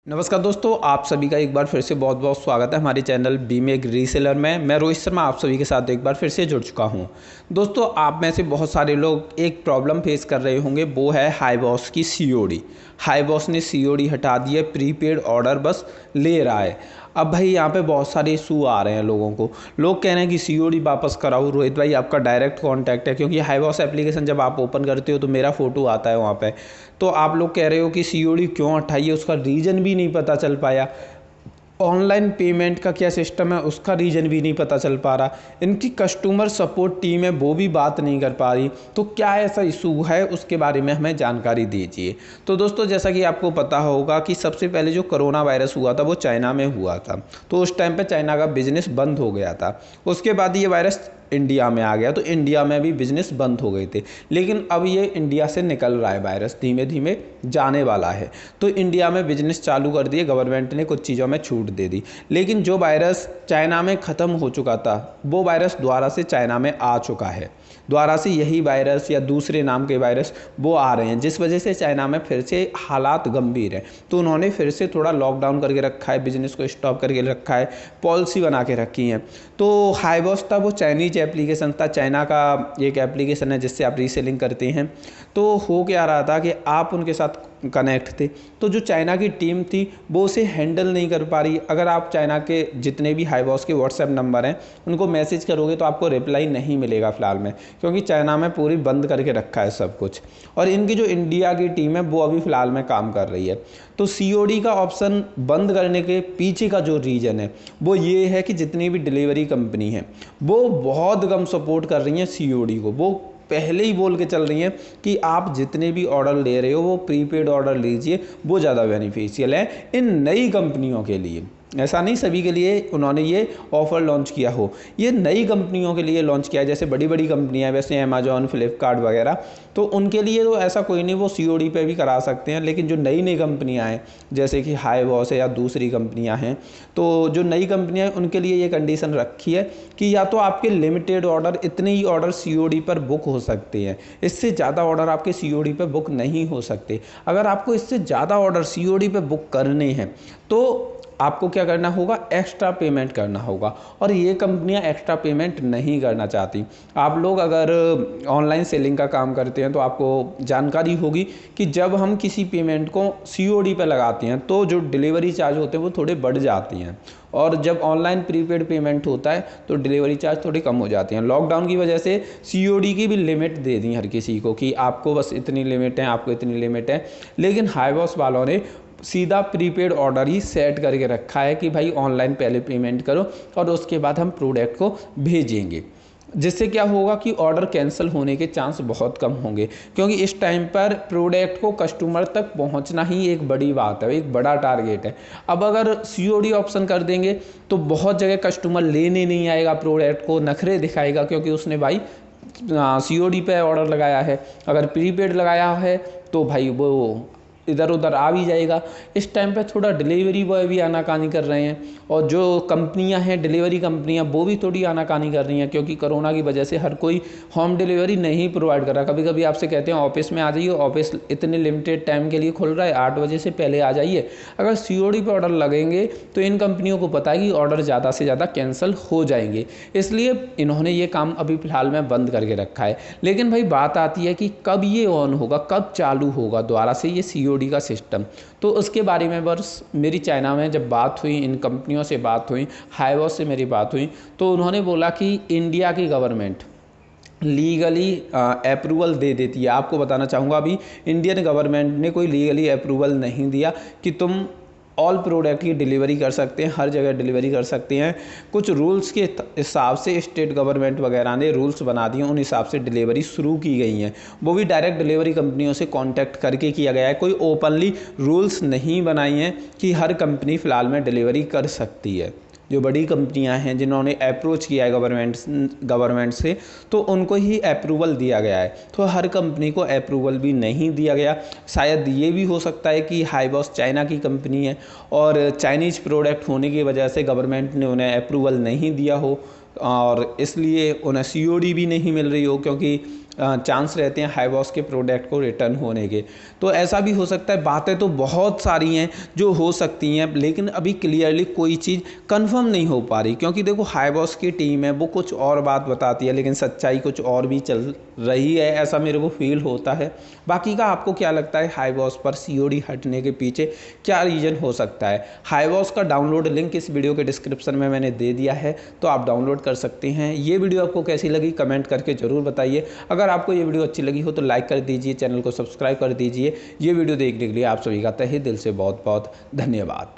नमस्कार दोस्तों, आप सभी का एक बार फिर से बहुत बहुत स्वागत है हमारे चैनल बीमेक रीसेलर में। मैं रोहित शर्मा आप सभी के साथ एक बार फिर से जुड़ चुका हूं। दोस्तों, आप में से बहुत सारे लोग एक प्रॉब्लम फेस कर रहे होंगे, वो है हाईबॉस की सीओडी। हाईबॉस ने सीओडी हटा दी है, प्रीपेड ऑर्डर बस ले रहा है। अब भाई यहाँ पे बहुत सारे इशू आ रहे हैं लोगों को। लोग कह रहे हैं कि सीओडी वापस कराओ। रोहित भाई, आपका डायरेक्ट कॉन्टैक्ट है, क्योंकि हाईबॉस एप्लीकेशन जब आप ओपन करते हो तो मेरा फ़ोटो आता है वहाँ पे। तो आप लोग कह रहे हो कि सीओडी क्यों हटाई है, उसका रीज़न भी नहीं पता चल पाया। ऑनलाइन पेमेंट का क्या सिस्टम है, उसका रीज़न भी नहीं पता चल पा रहा। इनकी कस्टमर सपोर्ट टीम है, वो भी बात नहीं कर पा रही। तो क्या ऐसा इशू है, उसके बारे में हमें जानकारी दीजिए। तो दोस्तों, जैसा कि आपको पता होगा कि सबसे पहले जो कोरोना वायरस हुआ था वो चाइना में हुआ था। तो उस टाइम पे चाइना का बिजनेस बंद हो गया था। उसके बाद ये वायरस इंडिया में आ गया, तो इंडिया में भी बिजनेस बंद हो गए थे। लेकिन अब ये इंडिया से निकल रहा है, वायरस धीमे धीमे जाने वाला है। तो इंडिया में बिजनेस चालू कर दिए, गवर्नमेंट ने कुछ चीज़ों में छूट दे दी। लेकिन जो वायरस चाइना में ख़त्म हो चुका था, वो वायरस दोबारा से चाइना में आ चुका है। दोबारा से यही वायरस या दूसरे नाम के वायरस वो आ रहे हैं, जिस वजह से चाइना में फिर से हालात गंभीर हैं। तो उन्होंने फिर से थोड़ा लॉकडाउन करके रखा है, बिजनेस को स्टॉप करके रखा है, पॉलिसी बना के रखी है। तो हाईबॉस था वो चाइनीज एप्लीकेशन था, चाइना का एक एप्लीकेशन है जिससे आप रीसेलिंग करते हैं। तो हो क्या रहा था कि आप उनके साथ कनेक्ट थे, तो जो चाइना की टीम थी वो उसे हैंडल नहीं कर पा रही। अगर आप चाइना के जितने भी हाईबॉस के व्हाट्सएप नंबर हैं उनको मैसेज करोगे तो आपको रिप्लाई नहीं मिलेगा फ़िलहाल में, क्योंकि चाइना में पूरी बंद करके रखा है सब कुछ। और इनकी जो इंडिया की टीम है वो अभी फ़िलहाल में काम कर रही है। तो सीओडी का ऑप्शन बंद करने के पीछे का जो रीज़न है वो ये है कि जितनी भी डिलीवरी कंपनी है वो बहुत कम सपोर्ट कर रही हैं सीओडी को। वो पहले ही बोल के चल रही हैं कि आप जितने भी ऑर्डर ले रहे हो वो प्रीपेड ऑर्डर लीजिए, वो ज़्यादा बेनिफिशियल है इन नई कंपनियों के लिए। ऐसा नहीं सभी के लिए उन्होंने ये ऑफ़र लॉन्च किया हो, ये नई कंपनियों के लिए लॉन्च किया है। जैसे बड़ी बड़ी कंपनियां वैसे अमेजॉन, फ्लिपकार्ट वगैरह, तो उनके लिए तो ऐसा कोई नहीं, वो सीओडी पे भी करा सकते हैं। लेकिन जो नई नई कंपनियां हैं जैसे कि हाईबॉस है या दूसरी कंपनियां हैं, तो जो नई कंपनियां हैं उनके लिए ये कंडीशन रखी है कि या तो आपके लिमिटेड ऑर्डर, इतने ही ऑर्डर सीओडी पर बुक हो सकते हैं, इससे ज़्यादा ऑर्डर आपके सीओडी पर बुक नहीं हो सकते। अगर आपको इससे ज़्यादा ऑर्डर सीओडी पर बुक करने हैं तो आपको क्या करना होगा, एक्स्ट्रा पेमेंट करना होगा। और ये कंपनियां एक्स्ट्रा पेमेंट नहीं करना चाहती। आप लोग अगर ऑनलाइन सेलिंग का काम करते हैं तो आपको जानकारी होगी कि जब हम किसी पेमेंट को सीओडी पे लगाते हैं तो जो डिलीवरी चार्ज होते हैं वो थोड़े बढ़ जाती हैं, और जब ऑनलाइन प्रीपेड पेमेंट होता है तो डिलीवरी चार्ज थोड़ी कम हो जाती हैं। लॉकडाउन की वजह से सीओडी की भी लिमिट दे दी हर किसी को कि आपको बस इतनी लिमिट है, आपको इतनी लिमिट है। लेकिन हाईबॉस वालों ने सीधा प्रीपेड ऑर्डर ही सेट करके रखा है कि भाई ऑनलाइन पहले पेमेंट करो और उसके बाद हम प्रोडक्ट को भेजेंगे। जिससे क्या होगा कि ऑर्डर कैंसिल होने के चांस बहुत कम होंगे, क्योंकि इस टाइम पर प्रोडक्ट को कस्टमर तक पहुंचना ही एक बड़ी बात है, एक बड़ा टारगेट है। अब अगर सीओडी ऑप्शन कर देंगे तो बहुत जगह कस्टमर लेने नहीं आएगा, प्रोडक्ट को नखरे दिखाएगा, क्योंकि उसने भाई सीओडी पे ऑर्डर लगाया है। अगर प्रीपेड लगाया है तो भाई वो इधर उधर आ भी जाएगा। इस टाइम पे थोड़ा डिलीवरी बॉय भी आनाकानी कर रहे हैं, और जो कंपनियां हैं डिलीवरी कंपनियां वो भी थोड़ी आनाकानी कर रही हैं, क्योंकि कोरोना की वजह से हर कोई होम डिलीवरी नहीं प्रोवाइड कर रहा। कभी कभी आपसे कहते हैं ऑफिस में आ जाइए, ऑफिस इतने लिमिटेड टाइम के लिए खुल रहा है, 8 बजे से पहले आ जाइए। अगर सीओडी पे ऑर्डर लगेंगे तो इन कंपनियों को पता है कि ऑर्डर ज़्यादा से ज़्यादा कैंसिल हो जाएंगे, इसलिए इन्होंने ये काम अभी फ़िलहाल में बंद करके रखा है। लेकिन भाई बात आती है कि कब ये ऑन होगा, कब चालू होगा दोबारा से ये सीओडी का सिस्टम। तो उसके बारे में बस मेरी चाइना में जब बात हुई, इन कंपनियों से बात हुई, हाईबॉस से मेरी बात हुई, तो उन्होंने बोला कि इंडिया की गवर्नमेंट लीगली अप्रूवल दे देती है। आपको बताना चाहूँगा, अभी इंडियन गवर्नमेंट ने कोई लीगली अप्रूवल नहीं दिया कि तुम ऑल प्रोडक्ट की डिलीवरी कर सकते हैं, हर जगह डिलीवरी कर सकते हैं। कुछ रूल्स के हिसाब से स्टेट गवर्नमेंट वगैरह ने रूल्स बना दिए, उन हिसाब से डिलीवरी शुरू की गई हैं। वो भी डायरेक्ट डिलीवरी कंपनियों से कांटेक्ट करके किया गया है, कोई ओपनली रूल्स नहीं बनाई हैं कि हर कंपनी फ़िलहाल में डिलीवरी कर सकती है। जो बड़ी कंपनियां हैं जिन्होंने अप्रोच किया है गवर्नमेंट से, तो उनको ही अप्रूवल दिया गया है। तो हर कंपनी को अप्रूवल भी नहीं दिया गया। शायद ये भी हो सकता है कि हाईबॉस चाइना की कंपनी है और चाइनीज़ प्रोडक्ट होने की वजह से गवर्नमेंट ने उन्हें अप्रूवल नहीं दिया हो, और इसलिए उन्हें सीओडी भी नहीं मिल रही हो, क्योंकि चांस रहते हैं हाईबॉस के प्रोडक्ट को रिटर्न होने के। तो ऐसा भी हो सकता है, बातें तो बहुत सारी हैं जो हो सकती हैं, लेकिन अभी क्लियरली कोई चीज़ कंफर्म नहीं हो पा रही, क्योंकि देखो हाईबॉस की टीम है वो कुछ और बात बताती है लेकिन सच्चाई कुछ और भी चल रही है, ऐसा मेरे को फील होता है। बाकी का आपको क्या लगता है, हाईबॉस पर सीओडी हटने के पीछे क्या रीज़न हो सकता है? हाईबॉस का डाउनलोड लिंक इस वीडियो के डिस्क्रिप्शन में मैंने दे दिया है, तो आप डाउनलोड कर सकते हैं। ये वीडियो आपको कैसी लगी कमेंट करके ज़रूर बताइए। अगर आपको ये वीडियो अच्छी लगी हो तो लाइक कर दीजिए, चैनल को सब्सक्राइब कर दीजिए। ये वीडियो देखने के लिए आप सभी का तहे दिल से बहुत बहुत धन्यवाद।